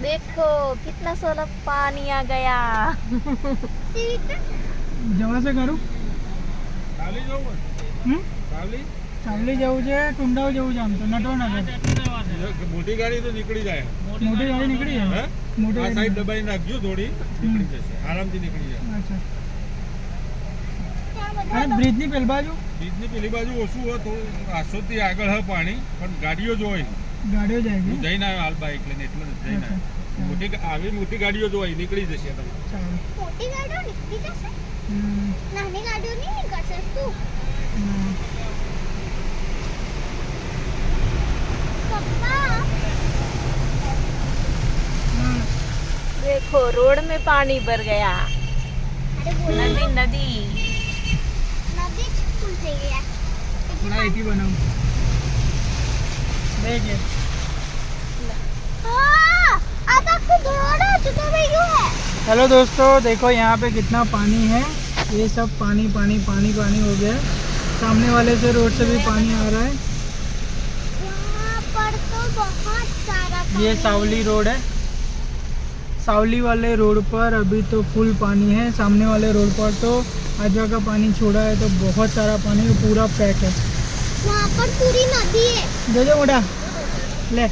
देखो कितना सारा पानी आ गया। જવા છે ખરું? ચાલી જવું ચાલી ચાવલી જવું છે, ટુંડાવ જવું છે, આમ તો નટવરનગર મોટી ગાડી તો નીકળી જાય મોટી ગાડી નીકળી જાય. હે મોટી આ ગાડી સાઈડ દબાઈ નાખજો થોડી નીકળી જશે આરામથી નીકળી જાય અચ્છા. અને બ્રિજની પેલી બાજુ બીજની પેલી બાજુ ઓછું હોય થોડું આસોથી આગળ હોય પાણી પણ ગાડીઓ જ હોય ગાડીઓ જાય હું છે. જઈને આવ્યો હાલ બાઈક લઈને એટલે જ જઈને આવ્યો મોટી આવી મોટી ગાડીઓ જો હોય નીકળી જશે તમે ચાલો. મોટી ગાડીઓ નીકળી જશે, હમ. નાની ગાડીઓ નહીં નીકળશે તું. હમ. પપ્પા હા. देखो रोड में पानी भर गया। અરે બોલો, नदी नदी નદી જ ફૂલ થઈ ગયા. થોડા એથી બનાવું. દેખ ये. હા, આ તો આખું ધોળું જ તો થઈ ગયું હે. हेलो दोस्तों, देखो यहाँ पे कितना पानी है. ये सब पानी पानी पानी पानी हो गया है. सामने वाले से रोड से भी पानी आ रहा है. यहाँ पर तो बहुत सारा ये पानी सावली रोड है. सावली वाले रोड पर अभी तो फुल पानी है. सामने वाले रोड पर तो अजवा का पानी छोड़ा है तो बहुत सारा पानी पूरा पैक है. वहाँ पर पूरी नदी है. जो मोटा ले